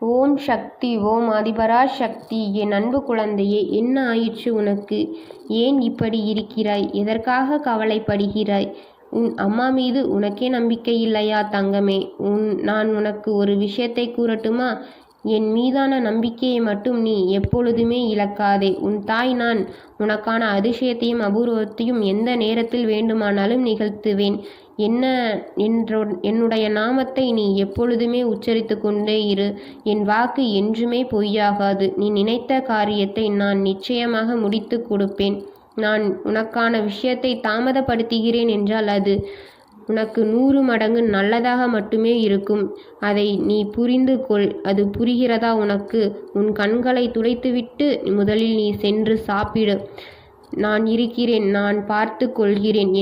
ஓம் சக்தி. ஓம் ஆதிபரா சக்தி. என் அன்பு குழந்தையே, என்ன ஆயிற்று உனக்கு? ஏன் இப்படி இருக்கிறாய்? எதற்காக கவலைப்படுகிறாய்? உன் அம்மா மீது உனக்கே நம்பிக்கை இல்லையா தங்கமே? நான் உனக்கு ஒரு விஷயத்தை கூறட்டுமா? என் மீதான நம்பிக்கையை மட்டும் நீ எப்பொழுதுமே இழக்காதே. உன் தாய் நான் உனக்கான அதிசயத்தையும் அபூர்வத்தையும் எந்த நேரத்தில் வேண்டுமானாலும் நிகழ்த்துவேன். என்னுடைய நாமத்தை நீ எப்பொழுதுமே உச்சரித்து கொண்டே இரு. என் வாக்கு என்றுமே பொய்யாகாது. நீ நினைத்த காரியத்தை நான் நிச்சயமாக முடித்து கொடுப்பேன். நான் உனக்கான விஷயத்தை தாமதப்படுத்துகிறேன் என்றால் அது உனக்கு 100 மடங்கு நல்லதாக மட்டுமே இருக்கும். அதை நீ புரிந்து கொள். அது புரிகிறதா உனக்கு? உன் கண்களை துடைத்துவிட்டு முதலில் நீ சென்று சாப்பிடு. நான் இருக்கிறேன். நான் பார்த்து கொள்கிறேன்.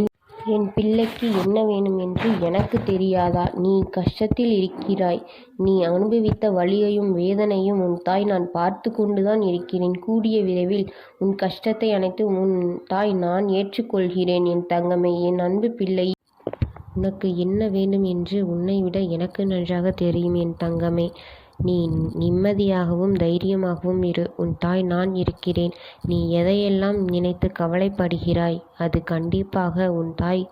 என் பிள்ளைக்கு என்ன வேணும் என்று எனக்கு தெரியாதா? நீ கஷ்டத்தில் இருக்கிறாய். நீ அனுபவித்த வலியையும் வேதனையும் உன் தாய் நான் பார்த்து கொண்டுதான் இருக்கிறேன். கூடிய விரைவில் உன் கஷ்டத்தை அனைத்து உன் தாய் நான் ஏற்றுக்கொள்கிறேன். என் தங்கமே, என் அன்பு பிள்ளை, உனக்கு என்ன வேண்டும் என்று உன்னை விட எனக்கு நன்றாக தெரியும். என் தங்கமே, நீ நிம்மதியாகவும் தைரியமாகவும் இரு. உன் தாய் நான் இருக்கிறேன். நீ எதையெல்லாம் நினைத்து கவலைப்படுகிறாய் அது கண்டிப்பாக உன் தாய்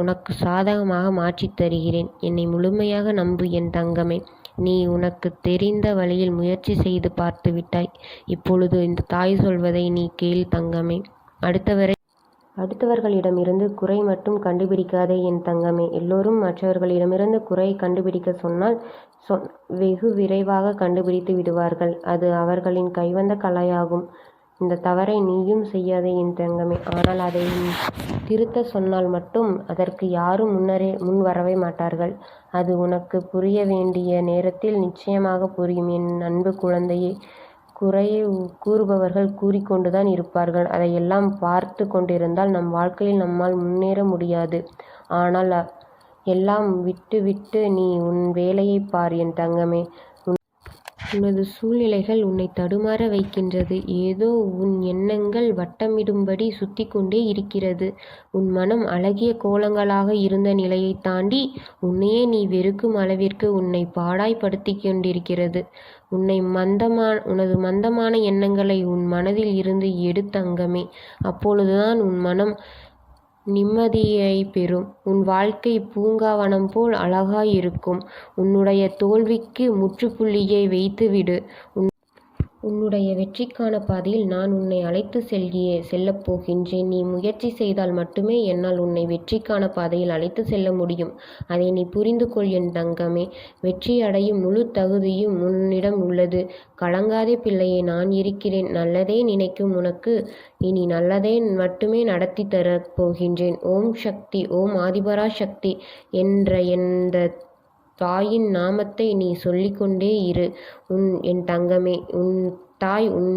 உனக்கு சாதகமாக மாற்றித் தருகிறேன். என்னை முழுமையாக நம்பு என் தங்கமே. நீ உனக்கு தெரிந்த வழியில் முயற்சி செய்து பார்த்து விட்டாய். இப்பொழுது இந்த தாய் சொல்வதை நீ கேள் தங்கமே. அடுத்தவர்களிடமிருந்து குறை மட்டும் கண்டுபிடிக்காதே என் தங்கமே. எல்லோரும் மற்றவர்களிடமிருந்து குறை கண்டுபிடிக்க சொன்னால் வெகு விரைவாக கண்டுபிடித்து விடுவார்கள். அது அவர்களின் கைவந்த கலையாகும். இந்த தவறை நீயும் செய்யாதே என் தங்கமே. ஆனால் அதை திருத்த சொன்னால் மட்டும் அதற்கு யாரும் முன் வரவே மாட்டார்கள். அது உனக்கு புரிய வேண்டிய நேரத்தில் நிச்சயமாக புரியும் என் அன்பு குழந்தையே. குறையை கூறுபவர்கள் கூறிக்கொண்டுதான் இருப்பார்கள். அதையெல்லாம் பார்த்து கொண்டிருந்தால் நம் வாழ்க்கையில் நம்மால் முன்னேற முடியாது. ஆனால் எல்லாம் விட்டு நீ உன் வேலையை பார் என் தங்கமே. உனது சூழ்நிலைகள் உன்னை தடுமாற வைக்கின்றது. ஏதோ உன் எண்ணங்கள் வட்டமிடும்படி சுத்தி கொண்டே இருக்கிறது. உன் மனம் அழகிய கோலங்களாக இருந்த நிலையை தாண்டி உன்னையே நீ வெறுக்கும் அளவிற்கு உன்னை பாடாய்படுத்தி கொண்டிருக்கிறது. உனது மந்தமான எண்ணங்களை உன் மனதில் இருந்து எடு தங்கமே. அப்பொழுதுதான் உன் மனம் நிம்மதியை பெறும். உன் வாழ்க்கை பூங்காவனம் போல் அழகாயிருக்கும். உன்னுடைய தோல்விக்கு முற்றுப்புள்ளியை வைத்துவிடு. உன்னுடைய வெற்றிக்கான பாதையில் நான் உன்னை அழைத்து செல்லப் போகின்றேன். நீ முயற்சி செய்தால் மட்டுமே என்னால் உன்னை வெற்றிக்கான பாதையில் அழைத்து செல்ல முடியும். அதை நீ புரிந்து கொள் என் தங்கமே. வெற்றி அடையும் முழு தகுதியும் உன்னிடம் உள்ளது. கலங்காதே பிள்ளையே, நான் இருக்கிறேன். நல்லதே நினைக்கும் உனக்கு இனி நல்லதே மட்டுமே நடத்தி தரப் போகின்றேன். ஓம் சக்தி. ஓம் ஆதிபரா சக்தி என்ற எந்த தாயின் நாமத்தை நீ சொல்லிக்கொண்டே இரு. என் தங்கமே, உன் தாய் உன்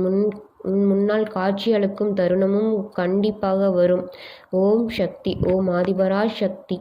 முன்னால் காட்சியளிக்கும் தருணமும் கண்டிப்பாக வரும். ஓம் சக்தி. ஓம் ஆதிபரா சக்தி.